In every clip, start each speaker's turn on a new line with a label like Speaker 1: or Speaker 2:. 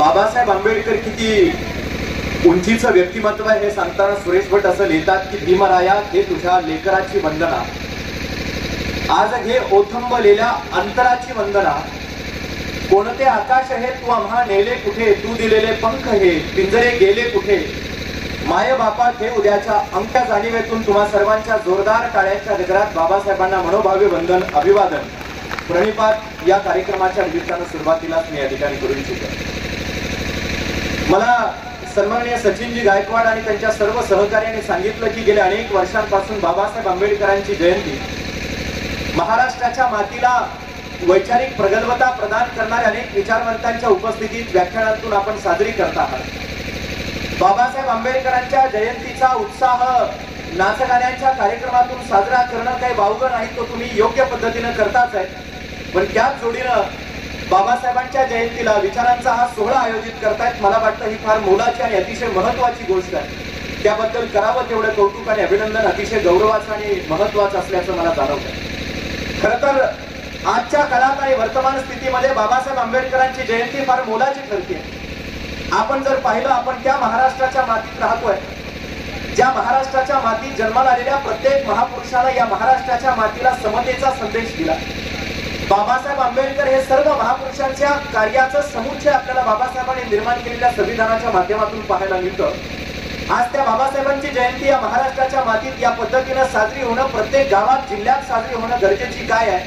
Speaker 1: बाबासाहेब आंबेडकर किती उंचीचं व्यक्तिमत्व आहे हे सांगताना सुरेश भट असं लिहितात की भीमराया हे तुझ्या लेकराची वंदना, आज घे ओथंबलेल्या अंतराची वंदना, कोणते आकाश हे तू आम्हा नेले कुठे, तू दिलेले पंख हे पिंजरे गेले कुठे, माय बापा हे उद्याच्या अंक्या जाणीवेतून तुम्हा सर्वांच्या जोरदार टाळ्यांच्या गजरात बाबासाहेबांना मनोभावे वंदन अभिवादन प्रणिपात या कार्यक्रमाच्या निमित्तानं सुरुवातीलाच मी या ठिकाणी करू इच्छितो। मला सन्माननीय सचिनजी गायकवाड आणि त्यांच्या सर्व सहकार्याने सांगितलं की गेल्या अनेक वर्षांपासून बाबासाहेब आंबेडकरांची जयंती महाराष्ट्राच्या मातीला वैचारिक प्रगल्भता प्रदान करणाऱ्या अनेक विचारवंतांच्या उपस्थितीत व्याख्यानातून आपण साजरी करत आहात। बाबासाहेब आंबेडकरांच्या जयंतीचा उत्साह नाचगाण्यांच्या कार्यक्रमातून साजरा करणं काही वावगं नाही, तो तुम्ही योग्य पद्धतीने करताच आहे, पण त्याच जोडीनं बाबासाहेबांच्या जयंतीला विचारांचा हा सोहळा आयोजित करतायत। मला वाटतं ही फार मोलाची आणि अतिशय महत्वाची गोष्ट आहे, त्याबद्दल करावं तेवढं कौतुक आणि अभिनंदन अतिशय गौरवाचं आणि महत्वाचं असल्याचं मला जाणवतं। खरं तर आजच्या काळात आणि वर्तमान स्थितीमध्ये बाबासाहेब आंबेडकरांची जयंती फार मोलाची ठरते। आपण जर पाहिलं, आपण त्या महाराष्ट्राच्या मातीत राहतोय ज्या महाराष्ट्राच्या मातीत जन्माला आलेल्या प्रत्येक महापुरुषानं या महाराष्ट्राच्या मातीला समतेचा संदेश दिला। बाबासाहेब आंबेडकर हे सर्व महापुरुषांच्या कार्याचं समुच्चय आपल्याला बाबासाहेबांनी निर्माण केलेल्या संविधानाच्या माध्यमातून पाहायला मिळतं। आज त्या बाबासाहेबांची जयंती या महाराष्ट्राच्या मातीत या पद्धतीनं साजरी होणं, प्रत्येक गावात जिल्ह्यात साजरी होणं गरजेची काय आहे,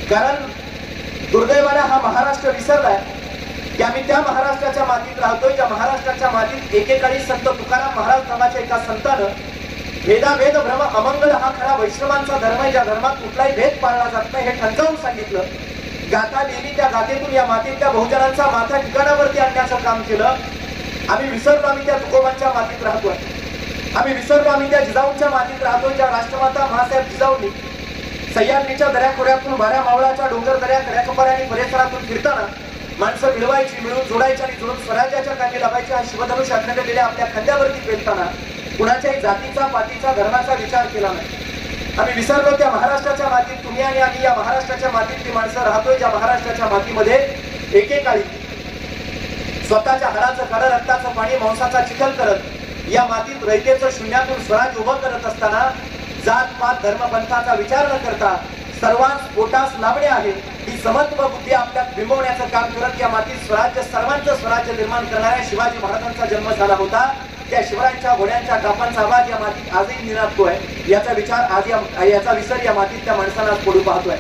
Speaker 1: कारण दुर्दैवाने हा महाराष्ट्र विसरलाय की आम्ही त्या महाराष्ट्राच्या मातीत राहतोय ज्या महाराष्ट्राच्या मातीत एकेकाळी संत तुकाराम महाराज नावाच्या एका संतानं भेदाभेद भ्रम अमंगल हा खरा वैष्णवांचा धर्म आहे, ज्या धर्मात कुठलाही भेद पाळला जात नाही हे ठणकावून सांगितलं। गाथा लिहिली, त्या गाथेतून या मातीतल्या बहुजनांचा माथा ठिकाणावरती आणण्याचं काम केलं। आम्ही विसरलो आम्ही त्या तुकोबांच्या मातीत राहतोय, आम्ही विसरलो आम्ही त्या जिजाऊंच्या मातीत राहतोय ज्या राष्ट्रमाता महासाहेब जिजाऊंनी सह्याद्रीच्या दऱ्याखोऱ्यातून बाऱ्या मावळाच्या डोंगर दऱ्या कड्याकंबाऱ्या आणि परिसरातून फिरताना माणसं मिळवायची, मिळून जोडायची आणि जोडून स्वराज्याच्या काठी लावायची हा शिवधनुष्य अग्नगलेल्या आपल्या खांद्यावरती पेलताना कुणाच्याही जातीचा पातीचा धर्माचा विचार केला नाही। आम्ही विसरलो त्या महाराष्ट्राच्या मातीत तुम्ही आणि आम्ही या महाराष्ट्राच्या मातीतली माणसं राहतोय ज्या महाराष्ट्राच्या मातीमध्ये एकेकाळी स्वतःच्या हाडाचं काळं रक्ताचं पाणी मांसाचा चिखल करत या मातीत रयतेचं शून्यातून स्वराज्य उभं करत असताना जात पात धर्म पंथाचा विचार न करता सर्वांस पोटास लावणे आहे ही समत्व बुद्धी आपल्यात बिंबवण्याचं काम करत या मातीत स्वराज्य सर्वांचं स्वराज्य निर्माण करणाऱ्या शिवाजी महाराजांचा जन्म झाला होता। त्या शिवरायांच्या घोड्यांच्या टापांचा आवाज या मातीत आजही निनादतोय, याचा विचार आज याचा विसर या मातीत त्या माणसांना पडू पाहतोय।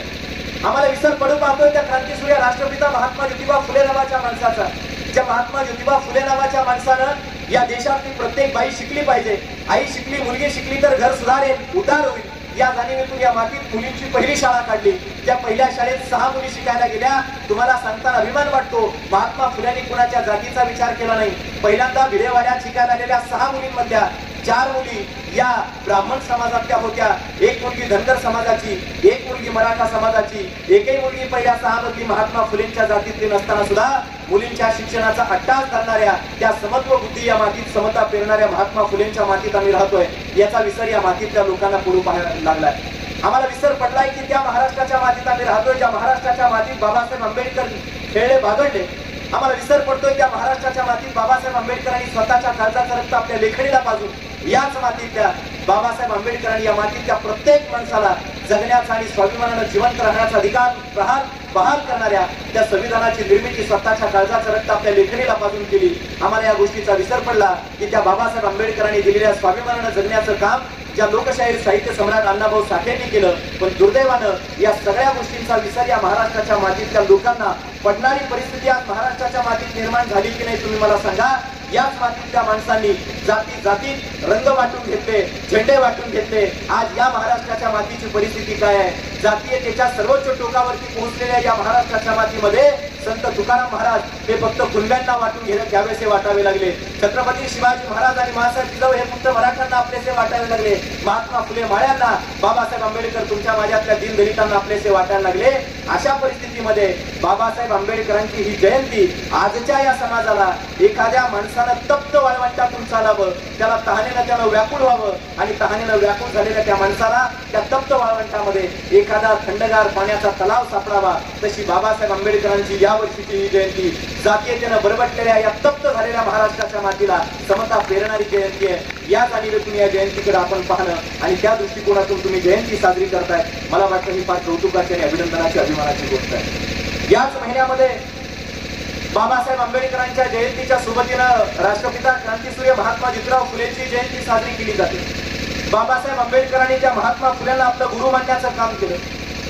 Speaker 1: आम्हाला विसर पडू पाहतोय त्या क्रांतीसूर्य राष्ट्रपिता महात्मा ज्योतिबा फुले नावाच्या माणसाचा, ज्या महात्मा ज्योतिबा फुले नावाच्या माणसानं या देशातली प्रत्येक बाई शिकली पाहिजे, आई शिकली, मुलगी शिकली तर घर सुधारेल, उद्धार होईल या जाणीवेतून या मातीत मुलींची पहिली शाळा काढली। त्या पहिल्या शाळेत 6 मुली शिकायला गेल्या। तुम्हाला सांगताना अभिमान वाटतो, महात्मा फुल्यांनी कुणाच्या जातीचा विचार केला नाही। पहिल्यांदा भिडेवाड्यात शिकायला आलेल्या 6 मुलींमधल्या 4 मुली या ब्राह्मण समाजातल्या होत्या, एक मुलगी धनगर समाजाची, एक मुलगी मराठा समाजाची, एकही मुलगी पहिल्या 6 मधली महात्मा फुलेंच्या जातीतली नसताना सुद्धा मुलींच्या शिक्षणाचा अट्टास करणाऱ्या त्या समत्व बुद्धी या मातीत समता पेरणाऱ्या महात्मा फुलेंच्या मातीत आम्ही राहतोय, याचा विसर या मातीतल्या लोकांना पडू पाहायला लागलाय। आम्हाला विसर पडलाय की त्या महाराष्ट्राच्या मातीत आम्ही राहतोय ज्या महाराष्ट्राच्या मातीत बाबासाहेब आंबेडकर खेळले भागडले। आम्हाला विसर पडतोय त्या महाराष्ट्राच्या मातीत बाबासाहेब आंबेडकरांनी स्वतःच्या काळजाचा रक्त आपल्या लेखणीला पाजून याच मातीतल्या बाबासाहेब आंबेडकरांनी या मातीतल्या प्रत्येक माणसाला जगण्याचा आणि स्वाभिमानानं जिवंत राहण्याचा अधिकार बहाल करणाऱ्या त्या संविधानाची निर्मिती स्वतःच्या काळजाचं रक्त आपल्या लेखणीला पाजून केली। आम्हाला या गोष्टीचा विसर पडला की त्या बाबासाहेब आंबेडकरांनी दिलेल्या स्वाभिमानानं जगण्याचं काम ज्या लोकशाहीर साहित्य सम्राट अण्णाभाऊ साठेंनी केलं, पण दुर्दैवानं या सगळ्या गोष्टींचा विसर या महाराष्ट्राच्या मातीतल्या लोकांना पडणारी परिस्थिती आज महाराष्ट्राच्या मातीत निर्माण झाली की नाही तुम्ही मला सांगा। याच मातीतल्या माणसांनी जाती जातीत रंग वाटून घेतले, झेंडे वाटून घेतले। आज या महाराष्ट्राच्या मातीची परिस्थिती काय आहे, जातीयतेच्या सर्वोच्च टोकावरती पोहोचलेल्या या महाराष्ट्राच्या मातीमध्ये संत तुकाराम महाराज हे फक्त कुणब्यांना वाटून घ्यावेसे वाटावे लागले, छत्रपती शिवाजी महाराज आणि महासाहेब जिजाऊ हे फक्त मराठ्यांना आपलेसे वाटावे लागले, महात्मा फुले माळ्यांना, बाबासाहेब आंबेडकर तुमच्या माझ्यातल्या दीनदलितांना आपलेसे वाटायला लागले। अशा परिस्थितीमध्ये बाबासाहेब आंबेडकरांची ही जयंती आजच्या या समाजाला एखाद्या माणसानं तप्त वाळवंटातून चालावं, त्याला तहानेनं त्यानं व्याकुळ व्हावं आणि तहानेनं व्याकुळ झालेल्या त्या माणसाला त्या तप्त वाळवंटामध्ये एखादा थंडगार पाण्याचा तलाव सापडावा, तशी बाबासाहेब आंबेडकरांची या वर्षीची ही जयंती जातीयतेनं बरबटलेल्या या तप्त झालेल्या महाराष्ट्राच्या मातीला समता प्रेरणारी जयंती आहे। या जाणीवेतून या जयंतीकडे आपण पाहणं आणि त्या दृष्टिकोनातून तुम्ही जयंती साजरी करताय, मला वाटतं ही फार कौतुकाची आणि अभिनंदनाची अभिमानाची गोष्ट आहे। याच महिन्यामध्ये बाबासाहेब आंबेडकरांच्या जयंतीच्या सोबतीनं राष्ट्रपिता क्रांतीसूर्य महात्मा ज्योतिराव फुलेंची जयंती साजरी केली जाते। बाबासाहेब आंबेडकरांनी ज्या महात्मा फुलेंना आपलं गुरु मानण्याचं काम केलं,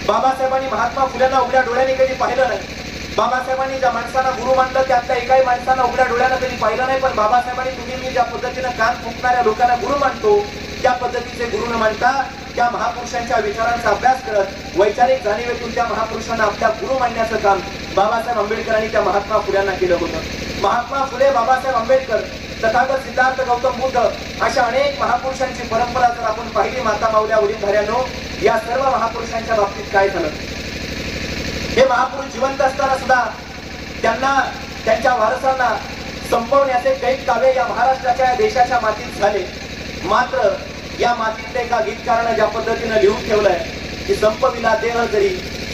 Speaker 1: बाबासाहेबांनी महात्मा फुलेंना उघड्या डोळ्याने कधी पाहिलं नाही। बाबासाहेबांनी ज्या माणसांना गुरु मानलं त्यातल्या एकाही माणसांना उघड्या डोळ्यानं कधी पाहिलं नाही, पण बाबासाहेबांनी तुम्ही मी ज्या पद्धतीनं कान फुंकणाऱ्या लोकांना गुरु मानतो त्या पद्धतीचे गुरु न मानता त्या महापुरुषांच्या विचारांचा अभ्यास करत वैचारिक जाणीवेतून त्या महापुरुषांना आपल्या गुरु मानण्याचं काम बाबासाहेब आंबेडकरांनी त्या महात्मा फुल्यांना केलं होतं। महात्मा फुले, बाबासाहेब आंबेडकर, तथागत सिद्धार्थ गौतम बुद्ध अशा अनेक महापुरुषांची परंपरा जर आपण पाहिली माता माऊल्या वडीलधाऱ्यांनो, या सर्व महापुरुषांच्या बाबतीत काय झालं? हे महापुरुष जिवंत असताना सुद्धा त्यांना त्यांच्या वारसांना संपवण्याचे कैक कावे या महाराष्ट्राच्या देशाच्या मातीत झाले। मात्र या मातीतले एका गीतकारानं ज्या पद्धतीनं लिहून ठेवलंय की संपविला देह जरी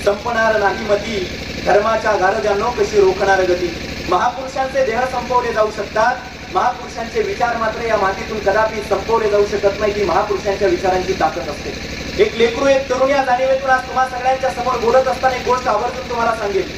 Speaker 1: संपणार नाही मती, धर्माच्या गारजांनो कशी रोखणार गती। महापुरुषांचे देह संपवले जाऊ शकतात, महापुरुषांचे विचार मात्र या मातीतून कदापि संपवले जाऊ शकत नाही। की महापुरुषांच्या विचारांची ताकद असते। एक लेकरू, एक तरुण या जाणीवेतून आज तुम्हा सगळ्यांच्या समोर बोलत असताना एक गोष्ट आवर्जून तुम्हाला सांगेल।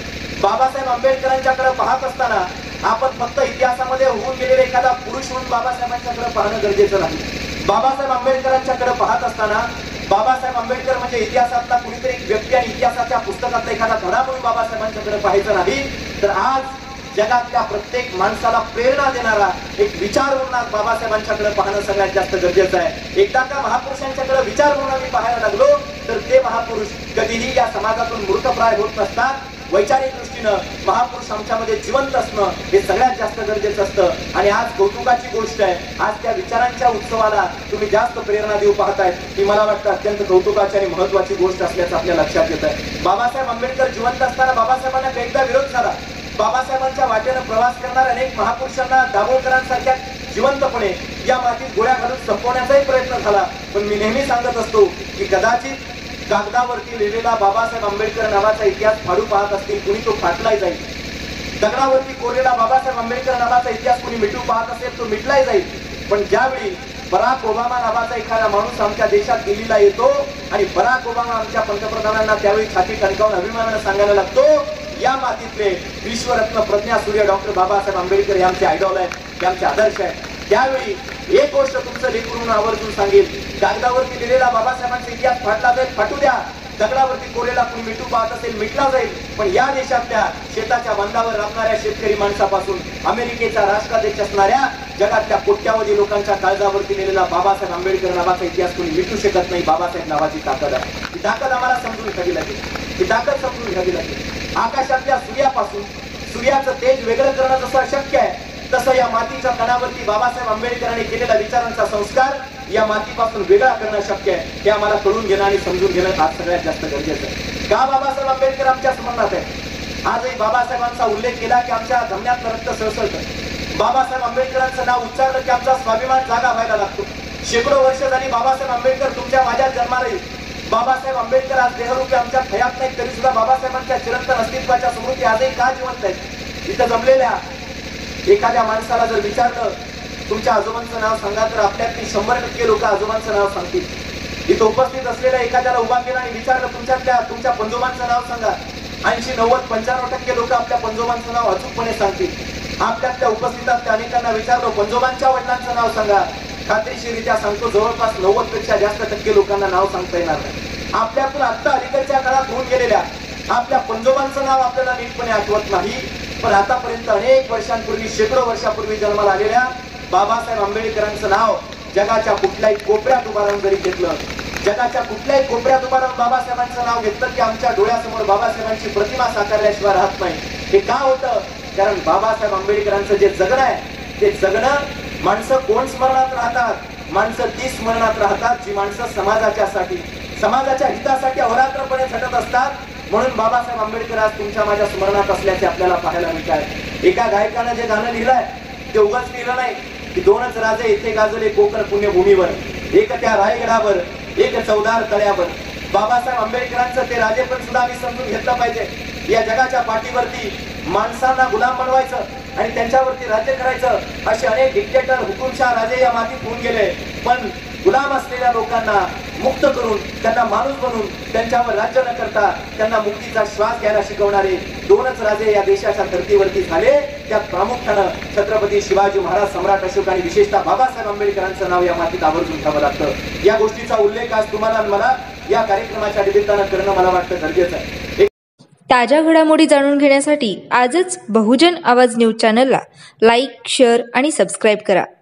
Speaker 1: बाबासाहेब आंबेडकरांच्याकडे पाहत असताना आपण फक्त इतिहासामध्ये होऊन गेलेले एखादा पुरुष म्हणून बाबासाहेबांच्याकडे पाहणं गरजेचं नाही। बाबासाहेब आंबेडकरांच्याकडे पाहत असताना बाबासाहेब आंबेडकर म्हणजे इतिहासातला कुणीतरी एक व्यक्ती आणि इतिहासाच्या पुस्तकातला एखादा धडा म्हणून बाबासाहेबांच्याकडे पाहायचं नाही, तर आज जगातल्या प्रत्येक माणसाला प्रेरणा देणारा एक विचार म्हणून आज बाबासाहेबांच्याकडे पाहणं सगळ्यात जास्त गरजेचं आहे। एकदा का महापुरुषांच्याकडे विचार म्हणून आम्ही पाहायला लागलो तर ते महापुरुष कधीही या समाजातून मृतप्राय होत नसतात। वैचारिक दृष्टीनं महापुरुष आमच्यामध्ये जिवंत असणं हे सगळ्यात जास्त गरजेचं असतं। आणि आज कौतुकाची गोष्ट आहे, आज त्या विचारांच्या उत्सवाला तुम्ही जास्त प्रेरणा देऊ पाहताय, ही मला वाटतं अत्यंत कौतुकाची आणि महत्वाची गोष्ट असल्याचं आपल्या लक्षात येत आहे। बाबासाहेब आंबेडकर जिवंत असताना बाबासाहेबांना कैकदा विरोध झाला। बाबासाहेबांच्या वाटेनं प्रवास करणाऱ्या अनेक महापुरुषांना दाभोळकरांसारख्या जिवंतपणे या मातीत गोळ्या घालून संपवण्याचाही प्रयत्न झाला। पण मी नेहमी सांगत असतो की कदाचित कागदावरती लिहिलेला बाबासाहेब आंबेडकर नावाचा इतिहास फाडू पाहत असतील कुणी, तो फाटलाय जाईल। दगडावरती कोरलेला बाबासाहेब आंबेडकर नावाचा इतिहास कुणी मिटू पाहत असेल तो मिटलाय जाईल। पण ज्यावेळी बराक ओबामा नावाचा एखादा माणूस आमच्या देशात दिल्लीला येतो आणि बराक ओबामा आमच्या पंतप्रधानांना त्यावेळी छाती ठणकावून अभिमानानं सांगायला लागतो या मातीतले विश्वरत्न प्रज्ञासूर्य डॉक्टर बाबासाहेब आंबेडकर हे आमचे आयडॉल आहेत, हे आमचे आदर्श आहेत, त्यावेळी एक गोष्ट तुमचं लेकरून आवर्जून सांगेल, कागदावरती लिहिलेला बाबासाहेबांचा इतिहास फाटला जाईल, फाटू द्या। दगडावरती कोरेला कुणी मिटू पाहत असेल मिटला जाईल, पण या देशातल्या शेताच्या बांधावर राबणाऱ्या शेतकरी माणसापासून अमेरिकेचा राष्ट्राध्यक्ष असणाऱ्या जगातल्या कोट्यावधी लोकांच्या काळजावरती लिहिलेला बाबासाहेब आंबेडकर नावाचा इतिहास कुणी मिटू शकत नाही। बाबासाहेब नावाची ताकद आहे, ही ताकद आम्हाला समजून घ्यावी लागेल, ही ताकद समजून घ्यावी लागेल। आकाशातल्या सूर्यापासून सूर्याचं तेज वेगळं करणं जसं अशक्य आहे तसं या मातीच्या कणावरती बाबासाहेब आंबेडकरांनी केलेला विचारांचा संस्कार या मातीपासून वेगळा करणं शक्य आहे, हे आम्हाला कळून घेणं आणि समजून घेणं आज सगळ्यात जास्त गरजेचं आहे। का बाबासाहेब आंबेडकर आमच्या स्मरणात आहे? आजही बाबासाहेबांचा उल्लेख केला की आमच्या धमन्यात रक्त सळसळतं। बाबासाहेब आंबेडकरांचं नाव उच्चारलं की आमचा स्वाभिमान जागा व्हायला लागतो। शेकडो वर्ष झाली बाबासाहेब आंबेडकर तुमच्या माझ्या जन्माला येईल। बाबासाहेब आंबेडकर आज देहरूपी आमच्या हयात नाही, तरी सुद्धा बाबासाहेबांच्या चिरंतन अस्तित्वाच्या स्मृती आजही का जिवंत आहेत? इथं जमलेल्या एखाद्या माणसाला जर विचारलं तुमच्या आजोबांचं नाव सांगा तर आपल्यातली 100% लोक आजोबांचं नाव सांगतील। इथं उपस्थित असलेल्या एखाद्याला उभा केला आणि विचारलं तुमच्या पंजोबांचं नाव सांगा, 80, 90, 95% लोक आपल्या पंजोबांचं नाव अचूकपणे सांगतील। आपल्यातल्या उपस्थितातल्या अनेकांना विचारलं पंजोबांच्या वडिलांचं नाव सांगा, खात्रीशीरित्या सांगतो जवळपास 90 पेक्षा जास्त टक्के लोकांना नाव सांगता येणार नाही। आपल्यातून आता अलीकडच्या काळात होऊन गेलेल्या आपल्या पंजोबांचं नाव आपल्याला नीटपणे आठवत नाही, पण आतापर्यंत अनेक वर्षांपूर्वी शेकडो वर्षापूर्वी जन्माला आलेल्या बाबासाहेब आंबेडकरांचं नाव जगाच्या कुठल्याही कोपऱ्यात उभा राहून जरी घेतलं, जगाच्या कुठल्याही कोपऱ्यात उभा राहून बाबासाहेबांचं नाव घेतलं की आमच्या डोळ्यासमोर बाबासाहेबांची प्रतिमा साकारल्याशिवाय राहत नाही। हे का होतं? कारण बाबासाहेब आंबेडकरांचं जे जगणं आहे ते जगणं माणसं कोण स्मरणात राहतात? माणसं ती स्मरणात राहतात जी माणसं समाजाच्या हितासाठी अहोरात्रपणे झटत असतात। म्हणून बाबासाहेब आंबेडकर आज तुमच्या माझ्या स्मरणात असल्याचे आपल्याला पाहायला मिळत आहे। एका गायकानं जे गाणं लिहिलंय ते उगाच लिहिलं नाही की दोनच राजे इथे गाजले कोकण पुण्यभूमीवर, एक त्या रायगडावर, एक चौदार तळ्यावर। बाबासाहेब आंबेडकरांचं ते राजे पण सुद्धा आम्ही समजून घेतलं पाहिजे। या जगाच्या पाठीवरती माणसांना गुलाम बनवायचं आणि त्यांच्यावरती राज्य करायचं असे अनेक डिक्टेटर हुकुमशाह राजे या मातीत होऊन गेले। पण गुलाम असलेल्या लोकांना मुक्त करून त्यांना माणूस बनवून त्यांच्यावर राज्य न करता त्यांना मुक्तीचा श्वास घ्यायला शिकवणारे दोनच राजे या देशाच्या धर्तीवरती झाले। त्यात प्रामुख्यानं छत्रपती शिवाजी महाराज, सम्राट अशोक आणि विशेषतः बाबासाहेब आंबेडकरांचं नाव या मातीत आवर्जून घ्यावं लागतं। या गोष्टीचा उल्लेख आज तुम्हाला आणि मला या कार्यक्रमाच्या निमित्तानं करणं मला वाटतं गरजेचं आहे।
Speaker 2: ताज्या घडामोडी जाणून घेण्यासाठी आजच बहुजन आवाज न्यूज चॅनलला लाईक, शेअर आणि सबस्क्राईब करा।